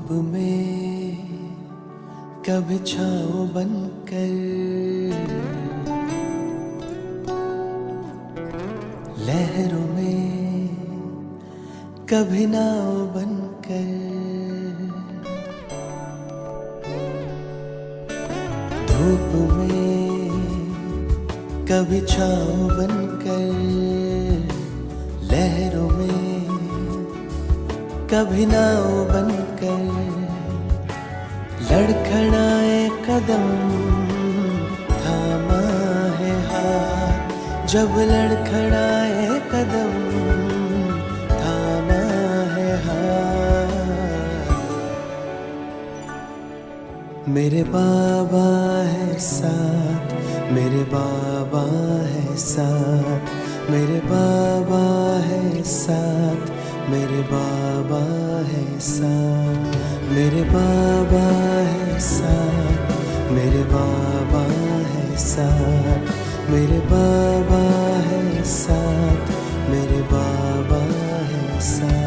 धूप में कभी छाँव बनकर, लहरों में कभी नाव बनकर, धूप में कभी छाँव बनकर, लहरों में कभी नाव बनकर, लड़खड़ाए कदम थामा है हाथ, जब लड़खड़ाए कदम थामा है हाथ। मेरे बाबा है साथ, मेरे बाबा है साथ, मेरे बाबा है साथ, मेरे बाबा है साथ, मेरे बाबा है साथ, मेरे बाबा है साथ, मेरे बाबा है साथ, मेरे बाबा है साथ।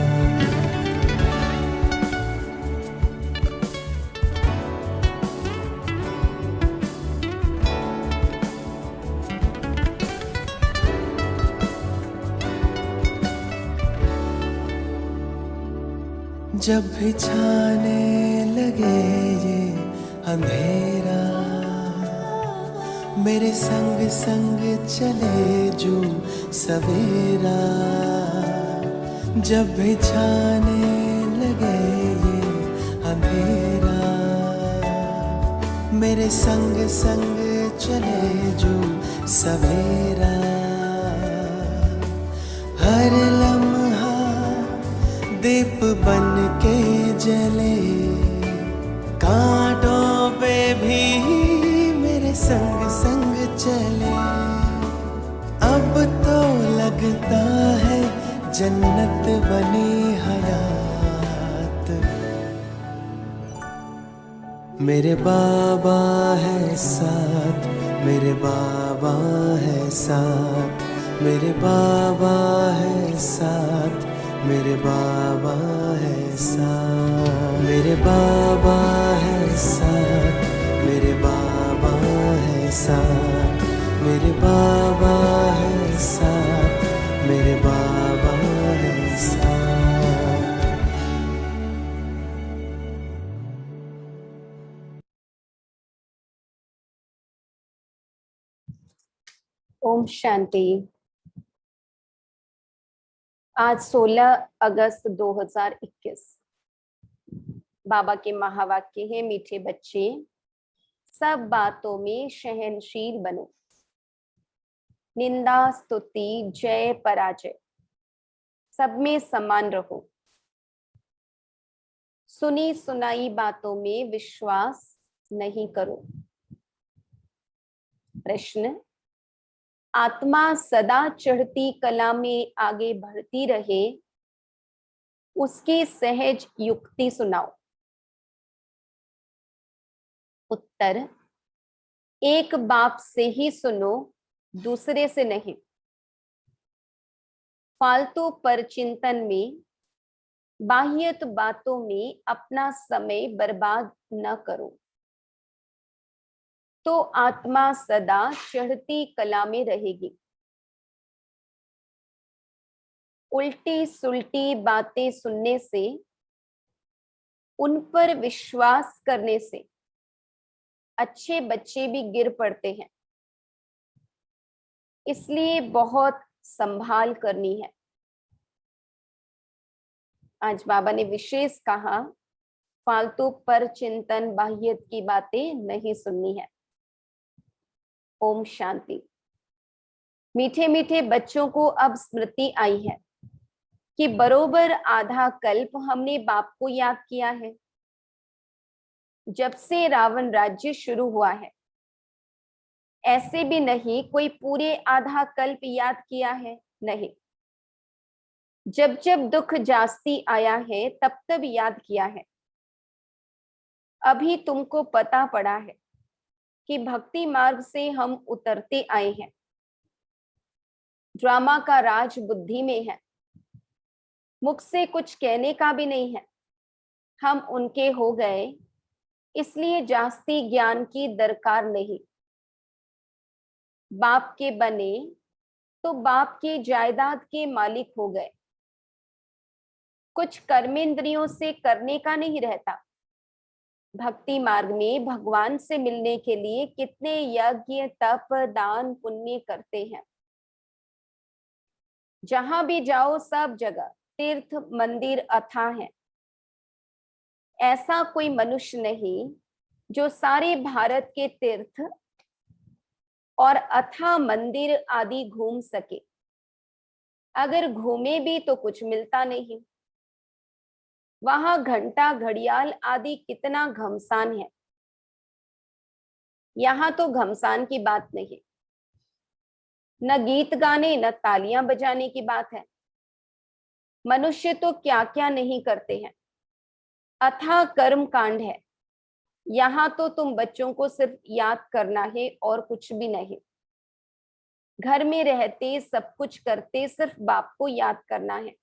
जब भी छाने लगे ये अंधेरा, मेरे संग संग चले जो सवेरा। जब भी छाने लगे ये अंधेरा, मेरे संग संग चले जो सवेरा। हर लम्हा दीप बन के जले, कांटों पे भी मेरे संग संग चले। अब तो लगता है जन्नत बनी हयात। मेरे बाबा है साथ, मेरे बाबा है साथ, मेरे बाबा है साथ, मेरे बाबा है साथ, मेरे बाबा है साथ, मेरे बाबा है साथ, मेरे बाबा है साथ, मेरे बाबा है साथ। ओम शांति। आज 16 अगस्त 2021। बाबा के महावाक्य है, मीठे बच्चे सब बातों में सहनशील बनो, निंदा स्तुति जय पराजय सब में समान रहो, सुनी सुनाई बातों में विश्वास नहीं करो। प्रश्न: आत्मा सदा चढ़ती कला में आगे बढ़ती रहे, उसकी सहज युक्ति सुनाओ। उत्तर: एक बाप से ही सुनो, दूसरे से नहीं। फालतू पर चिंतन में, बाह्यत बातों में अपना समय बर्बाद न करो, तो आत्मा सदा चढ़ती कला में रहेगी। उल्टी सुल्टी बातें सुनने से, उन पर विश्वास करने से अच्छे बच्चे भी गिर पड़ते हैं, इसलिए बहुत संभाल करनी है। आज बाबा ने विशेष कहा, फालतू पर चिंतन बाह्यत की बातें नहीं सुननी है। ओम शांति। मीठे मीठे बच्चों को अब स्मृति आई है कि बरोबर आधा कल्प हमने बाप को याद किया है। जब से रावण राज्य शुरू हुआ है, ऐसे भी नहीं कोई पूरे आधा कल्प याद किया है, नहीं। जब जब दुख जास्ती आया है, तब तब याद किया है। अभी तुमको पता पड़ा है कि भक्ति मार्ग से हम उतरते आए हैं। ड्रामा का राज बुद्धि में है, मुख से कुछ कहने का भी नहीं है, हम उनके हो गए, इसलिए जास्ती ज्ञान की दरकार नहीं। बाप के बने तो बाप की जायदाद के मालिक हो गए। कुछ कर्मेंद्रियों से करने का नहीं रहता। भक्ति मार्ग में भगवान से मिलने के लिए कितने यज्ञ तप दान पुण्य करते हैं। जहां भी जाओ सब जगह तीर्थ मंदिर अथाह है। ऐसा कोई मनुष्य नहीं जो सारे भारत के तीर्थ और अथाह मंदिर आदि घूम सके। अगर घूमे भी तो कुछ मिलता नहीं। वहां घंटा घड़ियाल आदि कितना घमसान है। यहाँ तो घमसान की बात नहीं, न गीत गाने न तालियां बजाने की बात है। मनुष्य तो क्या क्या नहीं करते हैं। अथाह कर्म कांड है। यहाँ तो तुम बच्चों को सिर्फ याद करना है और कुछ भी नहीं। घर में रहते सब कुछ करते सिर्फ बाप को याद करना है।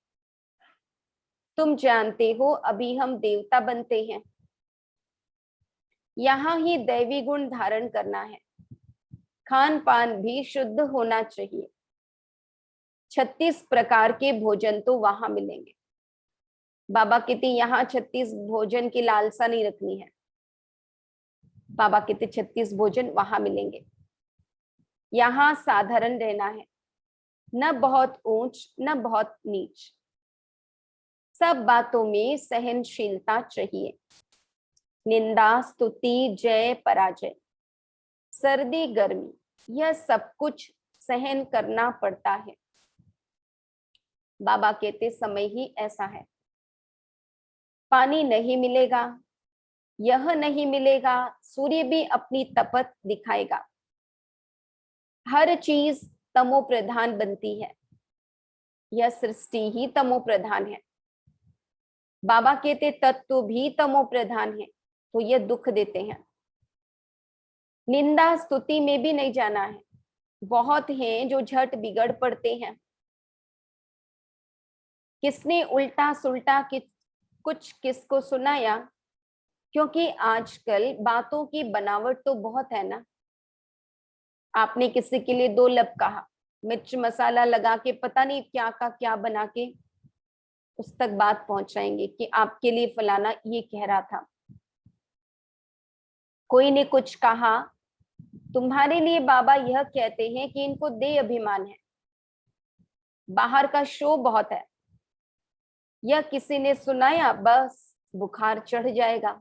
तुम जानते हो अभी हम देवता बनते हैं। यहाँ ही दैवी गुण धारण करना है। खान पान भी शुद्ध होना चाहिए। 36 प्रकार के भोजन तो वहां मिलेंगे। बाबा कहते यहाँ 36 भोजन की लालसा नहीं रखनी है। बाबा कहते 36 भोजन वहां मिलेंगे। यहाँ साधारण रहना है, न बहुत ऊंच न बहुत नीच। सब बातों में सहनशीलता चाहिए। निंदा स्तुति जय पराजय सर्दी गर्मी यह सब कुछ सहन करना पड़ता है। बाबा कहते समय ही ऐसा है। पानी नहीं मिलेगा, यह नहीं मिलेगा, सूर्य भी अपनी तपत दिखाएगा। हर चीज तमो प्रधान बनती है। यह सृष्टि ही तमो प्रधान है। बाबा कहते तत्व भी तमो प्रधान है, तो यह दुख देते हैं। निंदा स्तुति में भी नहीं जाना है। बहुत हैं जो झट बिगड़ पड़ते हैं। किसने उल्टा सुल्टा कुछ किसको सुनाया, क्योंकि आजकल बातों की बनावट तो बहुत है ना। आपने किसी के लिए 2 लब कहा, मिर्च मसाला लगा के पता नहीं क्या का क्या बना के उस तक बात पहुंचाएंगे कि आपके लिए फलाना ये कह रहा था। कोई ने कुछ कहा, तुम्हारे लिए बाबा यह कहते हैं कि इनको दे अभिमान है, बाहर का शो बहुत है। यह किसी ने सुनाया, बस बुखार चढ़ जाएगा,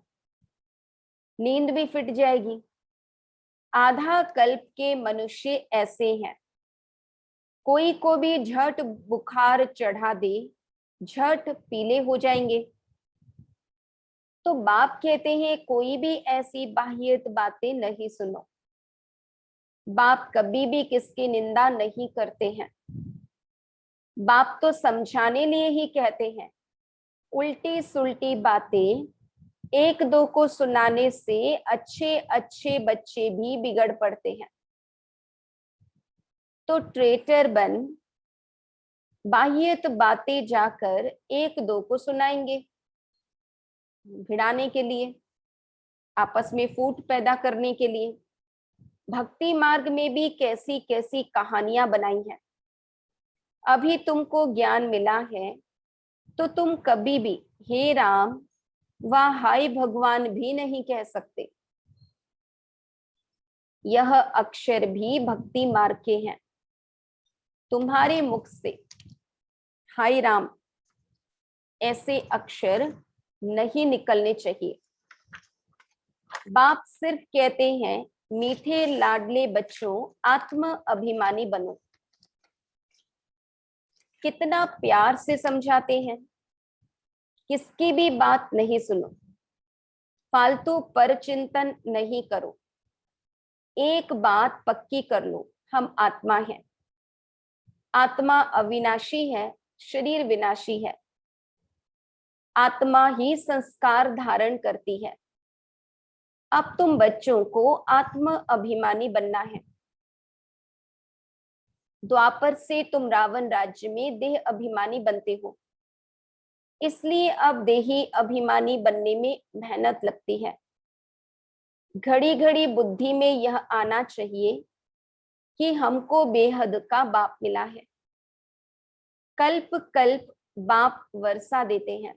नींद भी फिट जाएगी। आधा कल्प के मनुष्य ऐसे हैं। कोई को भी झट बुखार चढ़ा दे, झट पीले हो जाएंगे। तो बाप कहते हैं कोई भी ऐसी बाह्यत बातें नहीं सुनो। बाप कभी भी किसकी निंदा नहीं करते हैं। बाप तो समझाने लिए ही कहते हैं। उल्टी सुल्टी बातें 1-2 को सुनाने से अच्छे अच्छे बच्चे भी बिगड़ पड़ते हैं। तो ट्रेटर बन बाह्यत बातें जाकर 1-2 को सुनाएंगे, भिड़ाने के लिए, आपस में फूट पैदा करने के लिए। भक्ति मार्ग में भी कैसी कैसी कहानियां बनाई हैं। अभी तुमको ज्ञान मिला है तो तुम कभी भी हे राम व हाय भगवान भी नहीं कह सकते। यह अक्षर भी भक्ति मार्ग के हैं। तुम्हारे मुख से हाय राम ऐसे अक्षर नहीं निकलने चाहिए। बाप सिर्फ कहते हैं मीठे लाडले बच्चों आत्म अभिमानी बनो। कितना प्यार से समझाते हैं। किसकी भी बात नहीं सुनो, फालतू पर चिंतन नहीं करो। एक बात पक्की कर लो, हम आत्मा हैं। आत्मा अविनाशी है, शरीर विनाशी है। आत्मा ही संस्कार धारण करती है। अब तुम बच्चों को आत्म अभिमानी बनना है। द्वापर से तुम रावण राज्य में देह अभिमानी बनते हो। इसलिए अब देही अभिमानी बनने में मेहनत लगती है। घड़ी घड़ी बुद्धि में यह आना चाहिए कि हमको बेहद का बाप मिला है। कल्प कल्प बाप वर्षा देते हैं,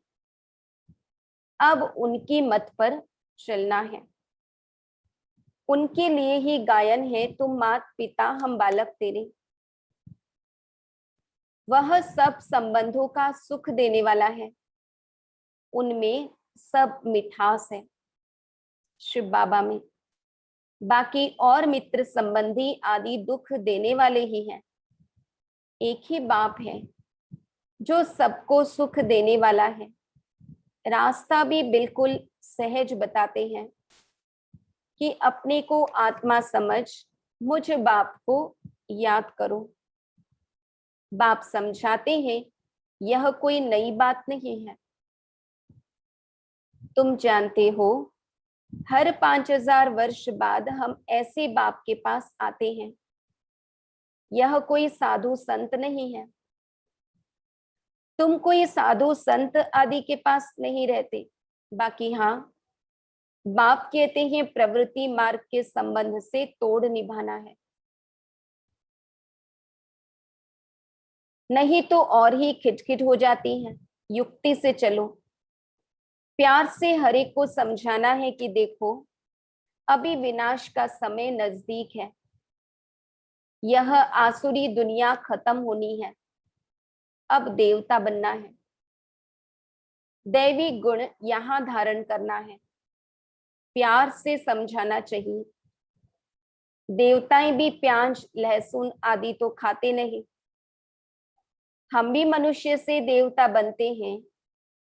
अब उनकी मत पर चलना है। उनके लिए ही गायन है, तुम मात पिता हम बालक तेरे। वह सब संबंधों का सुख देने वाला है, उनमें सब मिठास है शिव बाबा में। बाकी और मित्र संबंधी आदि दुख देने वाले ही हैं। एक ही बाप है जो सबको सुख देने वाला है। रास्ता भी बिल्कुल सहज बताते हैं कि अपने को आत्मा समझ मुझ बाप को याद करो। बाप समझाते हैं यह कोई नई बात नहीं है। तुम जानते हो हर 5000 वर्ष बाद हम ऐसे बाप के पास आते हैं। यह कोई साधु संत नहीं है। तुम कोई साधु संत आदि के पास नहीं रहते। बाकी हाँ, बाप कहते हैं प्रवृत्ति मार्ग के संबंध से तोड़ निभाना है, नहीं तो और ही खिटखिट हो जाती है। युक्ति से चलो। प्यार से हर एक को समझाना है कि देखो अभी विनाश का समय नजदीक है। यह आसुरी दुनिया खत्म होनी है, अब देवता बनना है। दैवी गुण यहाँ धारण करना है। प्यार से समझाना चाहिए। देवताएं भी प्याज लहसुन आदि तो खाते नहीं। हम भी मनुष्य से देवता बनते हैं,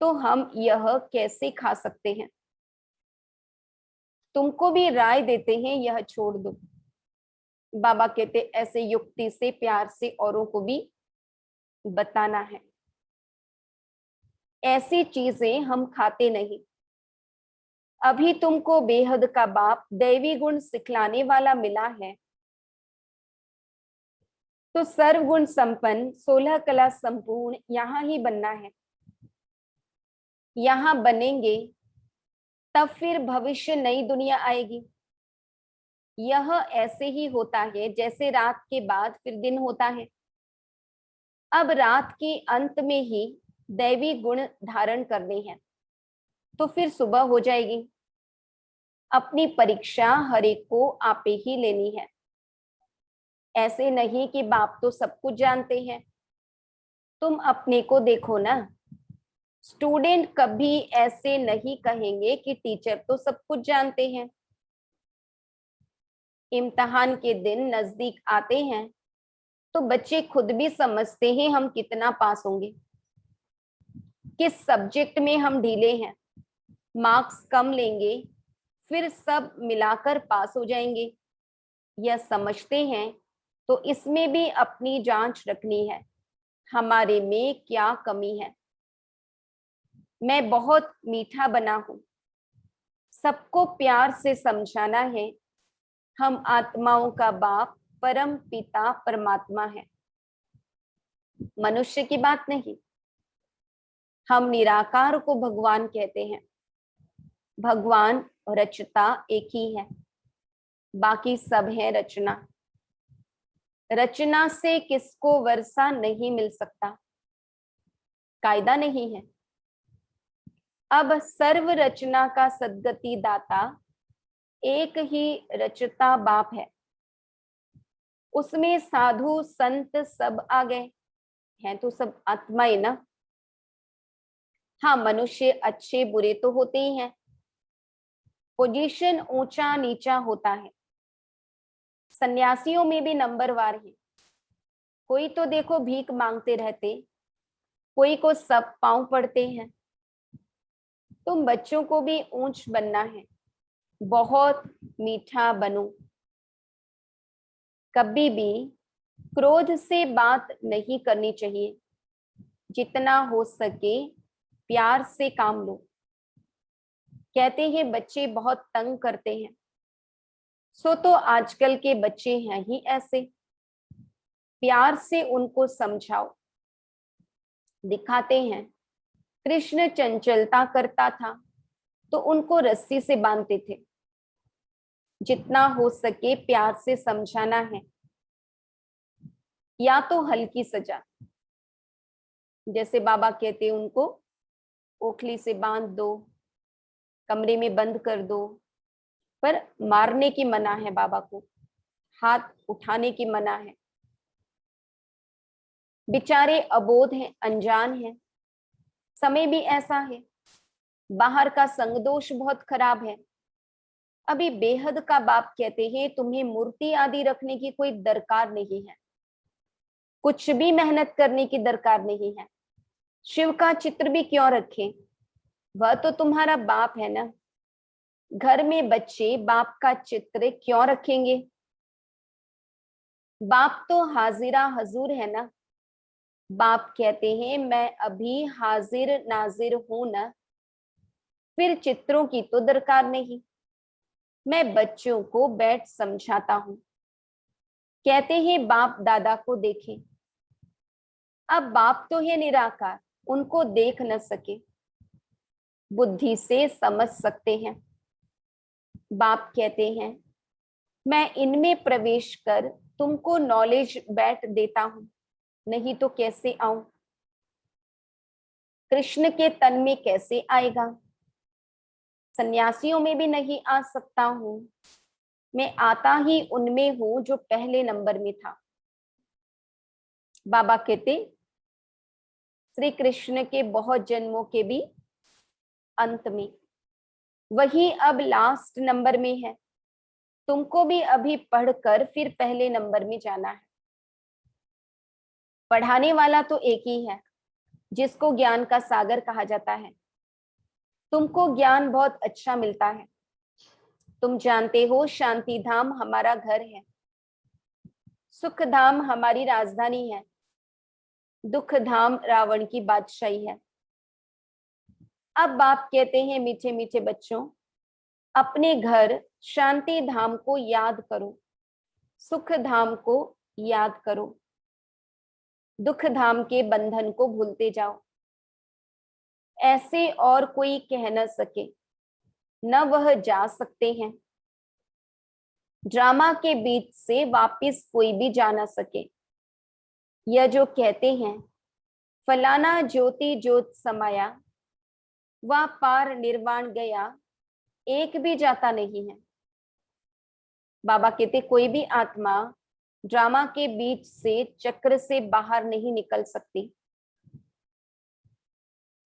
तो हम यह कैसे खा सकते हैं? तुमको भी राय देते हैं यह छोड़ दो। बाबा कहते ऐसे युक्ति से प्यार से औरों को भी बताना है। ऐसी चीजें हम खाते नहीं। अभी तुमको बेहद का बाप दैवी गुण सिखलाने वाला मिला है, तो सर्वगुण संपन्न 16 कला संपूर्ण यहाँ ही बनना है। यहाँ बनेंगे तब फिर भविष्य नई दुनिया आएगी। यह ऐसे ही होता है जैसे रात के बाद फिर दिन होता है। अब रात के अंत में ही दैवी गुण धारण करने हैं, तो फिर सुबह हो जाएगी। अपनी परीक्षा हर एक को आपे ही लेनी है। ऐसे नहीं कि बाप तो सब कुछ जानते हैं। तुम अपने को देखो ना। स्टूडेंट कभी ऐसे नहीं कहेंगे कि टीचर तो सब कुछ जानते हैं। इम्तिहान के दिन नजदीक आते हैं तो बच्चे खुद भी समझते हैं हम कितना पास होंगे, किस सब्जेक्ट में हम ढीले हैं, मार्क्स कम लेंगे, फिर सब मिलाकर पास हो जाएंगे। यह समझते हैं, तो इसमें भी अपनी जांच रखनी है, हमारे में क्या कमी है। मैं बहुत मीठा बना हूं, सबको प्यार से समझाना है। हम आत्माओं का बाप परम पिता परमात्मा है, मनुष्य की बात नहीं। हम निराकार को भगवान कहते हैं। भगवान रचता एक ही है, बाकी सब है रचना। रचना से किसको वर्षा नहीं मिल सकता, कायदा नहीं है। अब सर्व रचना का सद्गति दाता एक ही रचता बाप है। उसमें साधु संत सब आ गए हैं, तो सब आत्मा ही ना। हाँ, मनुष्य अच्छे बुरे तो होते ही हैं। पोजीशन ऊंचा नीचा होता है। सन्यासियों में भी नंबरवार है। कोई तो देखो भीख मांगते रहते, कोई को सब पांव पड़ते हैं। तुम बच्चों को भी ऊंच बनना है, बहुत मीठा बनो। कभी भी क्रोध से बात नहीं करनी चाहिए। जितना हो सके प्यार से काम लो। कहते हैं बच्चे बहुत तंग करते हैं, सो तो आजकल के बच्चे हैं ही ऐसे। प्यार से उनको समझाओ। दिखाते हैं कृष्ण चंचलता करता था तो उनको रस्सी से बांधते थे। जितना हो सके प्यार से समझाना है, या तो हल्की सजा, जैसे बाबा कहते उनको ओखली से बांध दो, कमरे में बंद कर दो, पर मारने की मना है बाबा को, हाथ उठाने की मना है। बेचारे अबोध हैं, अनजान हैं, समय भी ऐसा है, बाहर का संगदोष बहुत खराब है। अभी बेहद का बाप कहते हैं तुम्हें मूर्ति आदि रखने की कोई दरकार नहीं है, कुछ भी मेहनत करने की दरकार नहीं है। शिव का चित्र भी क्यों रखें, वह तो तुम्हारा बाप है ना। घर में बच्चे बाप का चित्र क्यों रखेंगे, बाप तो हाजिरा हजूर है ना। बाप कहते हैं मैं अभी हाजिर नाजिर हूं ना, फिर चित्रों की तो दरकार नहीं। मैं बच्चों को बैठ समझाता हूं। कहते हैं बाप दादा को देखें। अब बाप तो है निराकार, उनको देख न सके, बुद्धि से समझ सकते हैं। बाप कहते हैं मैं इनमें प्रवेश कर तुमको नॉलेज बैठ देता हूं, नहीं तो कैसे आऊं, कृष्ण के तन में कैसे आएगा, सन्यासियों में भी नहीं आ सकता हूं, मैं आता ही उनमें हूं जो पहले नंबर में था। बाबा कहते श्री कृष्ण के बहुत जन्मों के भी अंत में वही अब लास्ट नंबर में है। तुमको भी अभी पढ़कर फिर पहले नंबर में जाना है। पढ़ाने वाला तो एक ही है, जिसको ज्ञान का सागर कहा जाता है। तुमको ज्ञान बहुत अच्छा मिलता है। तुम जानते हो शांति धाम हमारा घर है, सुख धाम हमारी राजधानी है, दुख धाम रावण की बादशाही है। अब बाप कहते हैं मीठे मीठे बच्चों, अपने घर शांति धाम को याद करो, सुख धाम को याद करो, दुख धाम के बंधन को भूलते जाओ। ऐसे और कोई कह न सके, न वह जा सकते हैं। ड्रामा के बीच से वापिस कोई भी जा न सके। यह जो कहते हैं फलाना ज्योति ज्योत समाया, वह पार निर्वाण गया, एक भी जाता नहीं है। बाबा कहते कोई भी आत्मा ड्रामा के बीच से चक्र से बाहर नहीं निकल सकती।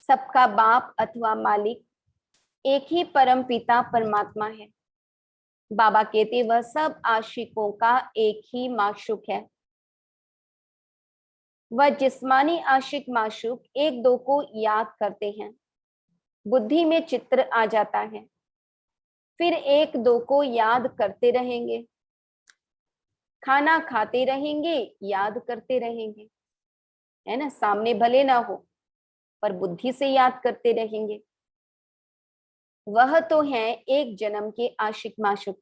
सबका बाप अथवा मालिक एक ही परम पिता परमात्मा है। बाबा कहते वह सब आशिकों का एक ही माशूक है। वह जिस्मानी आशिक माशूक एक दो को याद करते हैं, बुद्धि में चित्र आ जाता है, फिर एक दो को याद करते रहेंगे, खाना खाते रहेंगे, याद करते रहेंगे, है ना, सामने भले ना हो पर बुद्धि से याद करते रहेंगे। वह तो है एक जन्म के आशिक माशूक।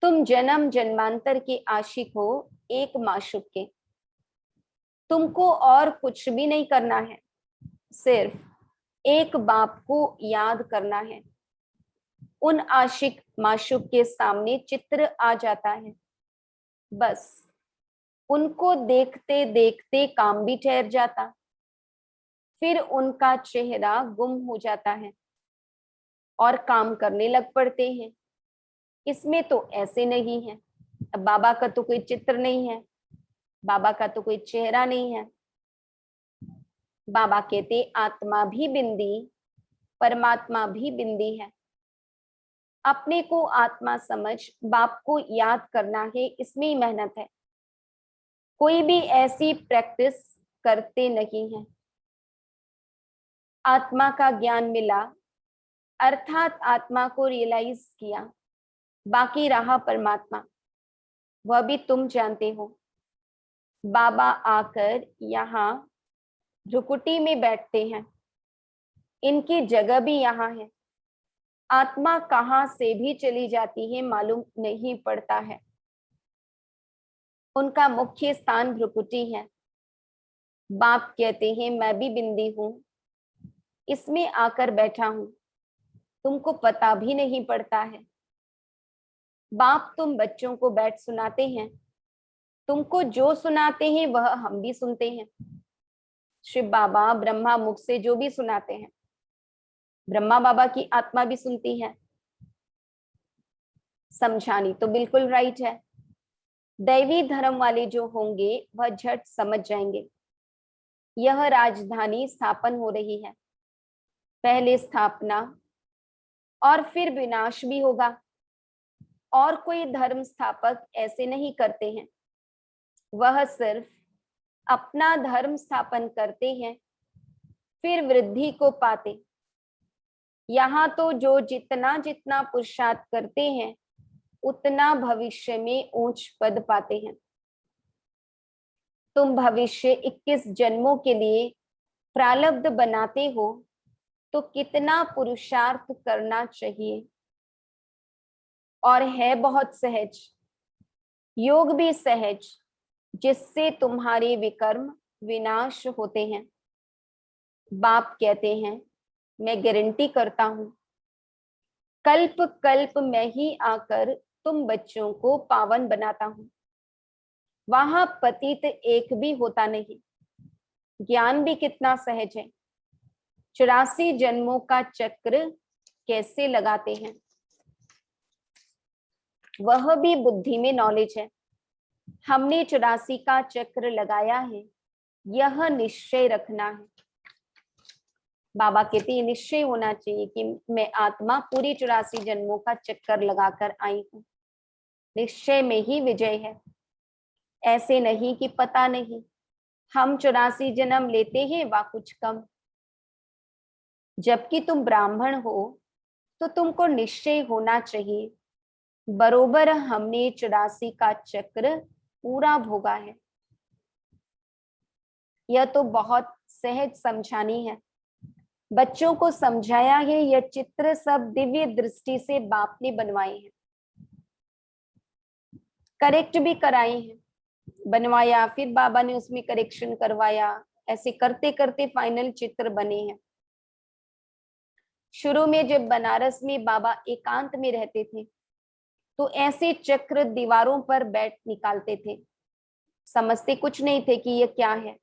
तुम जन्म जन्मांतर के आशिक हो एक माशूक के। तुमको और कुछ भी नहीं करना है, सिर्फ एक बाप को याद करना है। उन आशिक माशूक के सामने चित्र आ जाता है, बस उनको देखते देखते काम भी ठहर जाता, फिर उनका चेहरा गुम हो जाता है और काम करने लग पड़ते हैं। इसमें तो ऐसे नहीं है। अब बाबा का तो कोई चित्र नहीं है, बाबा का तो कोई चेहरा नहीं है। बाबा कहते आत्मा भी बिंदी, परमात्मा भी बिंदी है। अपने को आत्मा समझ बाप को याद करना है, इसमें ही मेहनत है। कोई भी ऐसी प्रैक्टिस करते नहीं है। आत्मा का ज्ञान मिला, अर्थात आत्मा को रियलाइज किया, बाकी रहा परमात्मा, वह भी तुम जानते हो। बाबा आकर यहाँ झुकुटी में बैठते हैं, इनकी जगह भी यहाँ है। आत्मा कहाँ से भी चली जाती है मालूम नहीं पड़ता है। उनका मुख्य स्थान भ्रुकुटी है। बाप कहते हैं मैं भी बिंदी हूं, इसमें आकर बैठा हूं, तुमको पता भी नहीं पड़ता है। बाप तुम बच्चों को बैठ सुनाते हैं, तुमको जो सुनाते हैं वह हम भी सुनते हैं। शिव बाबा ब्रह्मा मुख से जो भी सुनाते हैं, ब्रह्मा बाबा की आत्मा भी सुनती है। समझानी तो बिल्कुल राइट है। दैवी धर्म वाले जो होंगे वह झट समझ जाएंगे, यह राजधानी स्थापन हो रही है। पहले स्थापना और फिर विनाश भी होगा। और कोई धर्म स्थापक ऐसे नहीं करते हैं, वह सिर्फ अपना धर्म स्थापन करते हैं, फिर वृद्धि को पाते। यहाँ तो जो जितना जितना पुरुषार्थ करते हैं उतना भविष्य में ऊंच पद पाते हैं। तुम भविष्य 21 जन्मों के लिए प्रारब्ध बनाते हो तो कितना पुरुषार्थ करना चाहिए। और है बहुत सहज, योग भी सहज, जिससे तुम्हारे विकर्म विनाश होते हैं। बाप कहते हैं, मैं गारंटी करता हूं, कल्प कल्प मैं ही आकर तुम बच्चों को पावन बनाता हूं। वहां पतित एक भी होता नहीं। ज्ञान भी कितना सहज है। 84 जन्मों का चक्र कैसे लगाते हैं, वह भी बुद्धि में नॉलेज है। हमने 84 का चक्र लगाया है, यह निश्चय रखना है। बाबा कहते हैं निश्चय होना चाहिए कि मैं आत्मा पूरी 84 जन्मों का चक्कर लगाकर आई हूं। निश्चय में ही विजय है। ऐसे नहीं कि पता नहीं, हम 84 जन्म लेते हैं वा कुछ कम। जबकि तुम ब्राह्मण हो तो तुमको निश्चय होना चाहिए, बरोबर हमने 84 का चक्र पूरा भोगा है। यह तो बहुत सहज समझानी है। बच्चों को समझाया है, यह चित्र सब दिव्य दृष्टि से बाप ने बनवाए हैं, करेक्ट भी कराए हैं। बनवाया, फिर बाबा ने उसमें करेक्शन करवाया, ऐसे करते करते फाइनल चित्र बने हैं। शुरू में जब बनारस में बाबा एकांत में रहते थे तो ऐसे चक्र दीवारों पर बैठ निकालते थे। समझते कुछ नहीं थे कि यह क्या है,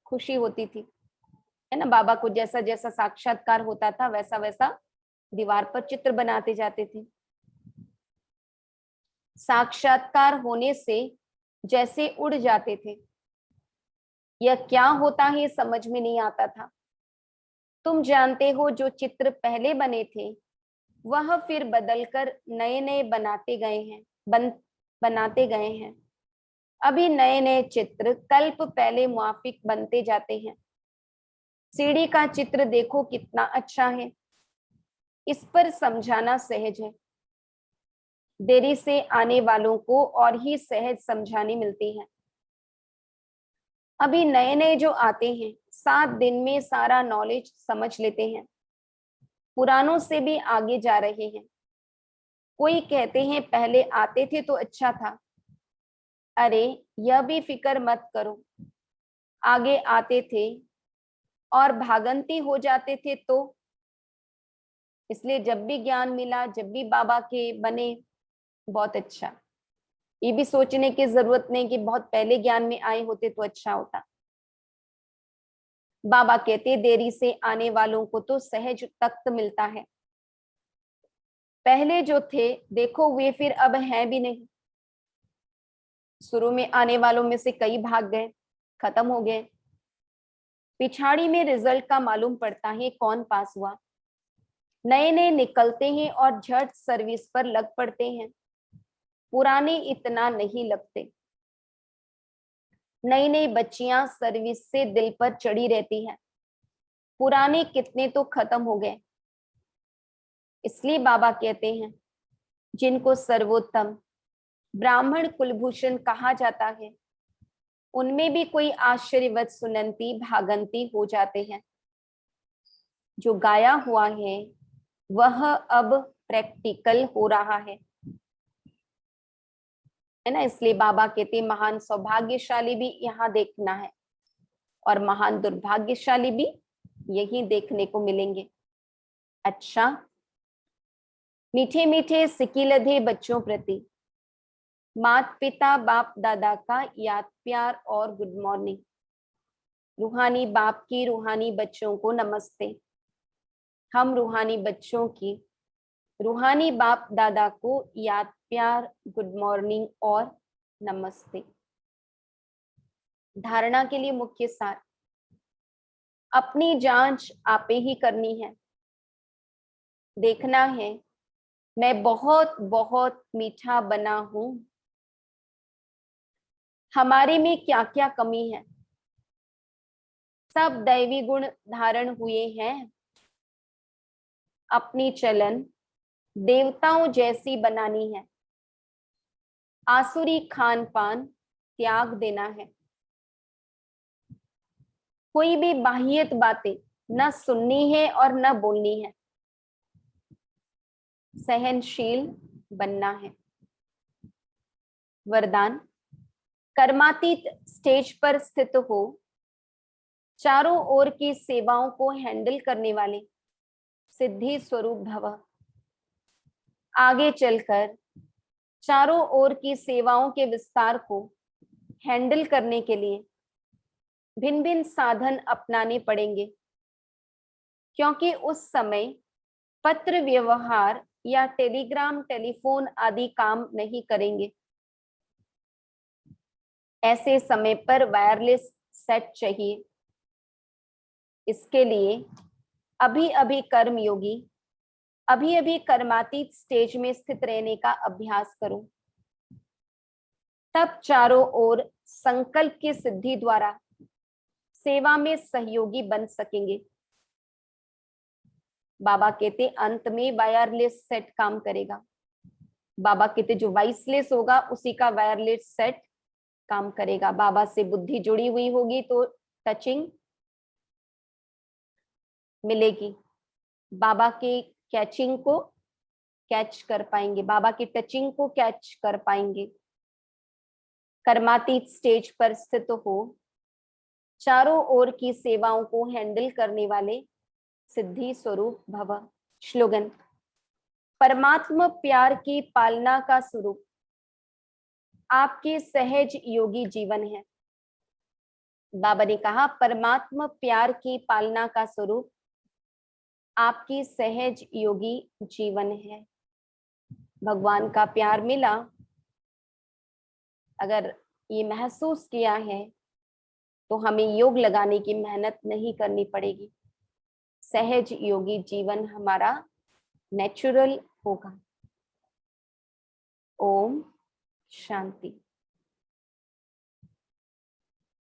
खुशी होती थी, है ना। बाबा को जैसा जैसा साक्षात्कार होता था वैसा वैसा दीवार पर चित्र बनाते जाते थे। साक्षात्कार होने से जैसे उड़ जाते थे। यह क्या होता है समझ में नहीं आता था। तुम जानते हो जो चित्र पहले बने थे वह फिर बदलकर नए नए बनाते गए हैं। अभी नए नए चित्र कल्प पहले मुआफिक बनते जाते हैं। सीढ़ी का चित्र देखो कितना अच्छा है, इस पर समझाना सहज है। देरी से आने वालों को और ही सहज समझानी मिलती है। अभी नए नए जो आते हैं 7 दिन में सारा नॉलेज समझ लेते हैं, पुरानों से भी आगे जा रहे हैं। कोई कहते हैं पहले आते थे तो अच्छा था। अरे यह भी फिक्र मत करो, आगे आते थे और भागंती हो जाते थे तो, इसलिए जब भी ज्ञान मिला, जब भी बाबा के बने, बहुत अच्छा। ये भी सोचने की जरूरत नहीं कि बहुत पहले ज्ञान में आए होते तो अच्छा होता। बाबा कहते देरी से आने वालों को तो सहज तख्त मिलता है। पहले जो थे देखो वे फिर अब हैं भी नहीं। शुरू में आने वालों में से कई भाग गए, खत्म हो गए। पिछाड़ी में रिजल्ट का मालूम पड़ता है कौन पास हुआ। नए नए निकलते हैं और झट सर्विस पर लग पड़ते हैं, पुराने इतना नहीं लगते। नई नई बच्चियां सर्विस से दिल पर चढ़ी रहती हैं, पुराने कितने तो खत्म हो गए। इसलिए बाबा कहते हैं जिनको सर्वोत्तम ब्राह्मण कुलभूषण कहा जाता है, उनमें भी कोई आश्चर्यवत सुनंती भागंती हो जाते हैं। जो गाया हुआ है वह अब प्रैक्टिकल हो रहा है ना। इसलिए बाबा कहते महान सौभाग्यशाली भी यहाँ देखना है और महान दुर्भाग्यशाली भी यही देखने को मिलेंगे। अच्छा, मीठे मीठे सिकिलधे बच्चों प्रति माता पिता बाप दादा का याद प्यार और गुड मॉर्निंग। रूहानी बाप की रूहानी बच्चों को नमस्ते। हम रूहानी बच्चों की रूहानी बाप दादा को याद प्यार, गुड मॉर्निंग और नमस्ते। धारणा के लिए मुख्य सार, अपनी जांच आपे ही करनी है। देखना है मैं बहुत बहुत मीठा बना हूं, हमारे में क्या क्या कमी है। सब दैवी गुण धारण हुए हैं, अपनी चलन देवताओं जैसी बनानी है। आसुरी खान पान त्याग देना है। कोई भी बाह्यत बातें न सुननी है और न बोलनी है। सहनशील बनना है। वरदान, कर्मातीत स्टेज पर स्थित हो, चारों ओर की सेवाओं को हैंडल करने वाले सिद्धि स्वरूप भव। आगे चलकर चारों ओर की सेवाओं के विस्तार को हैंडल करने के लिए भिन्न भिन्न साधन अपनाने पड़ेंगे, क्योंकि उस समय पत्र व्यवहार या टेलीग्राम टेलीफोन आदि काम नहीं करेंगे। ऐसे समय पर वायरलेस सेट चाहिए। इसके लिए अभी अभी कर्म योगी, अभी अभी कर्मातीत स्टेज में स्थित रहने का अभ्यास करो। तब चारों ओर संकल्प की सिद्धि द्वारा सेवा में सहयोगी बन सकेंगे। बाबा कहते अंत में वायरलेस सेट काम करेगा। बाबा कहते जो वॉइसलेस होगा उसी का वायरलेस सेट काम करेगा। बाबा से बुद्धि जुड़ी हुई होगी तो टचिंग मिलेगी। बाबा के कैचिंग को कैच कर पाएंगे, बाबा की टचिंग को कैच कर पाएंगे। कर्मातीत स्टेज पर स्थित हो, चारों ओर की सेवाओं को हैंडल करने वाले सिद्धि स्वरूप भव। श्लोगन, परमात्मा प्यार की पालना का स्वरूप आपके सहज योगी जीवन है। बाबा ने कहा परमात्मा प्यार की पालना का स्वरूप आपकी सहज योगी जीवन है। भगवान का प्यार मिला, अगर ये महसूस किया है तो हमें योग लगाने की मेहनत नहीं करनी पड़ेगी। सहज योगी जीवन हमारा नेचुरल होगा। ओम शांति।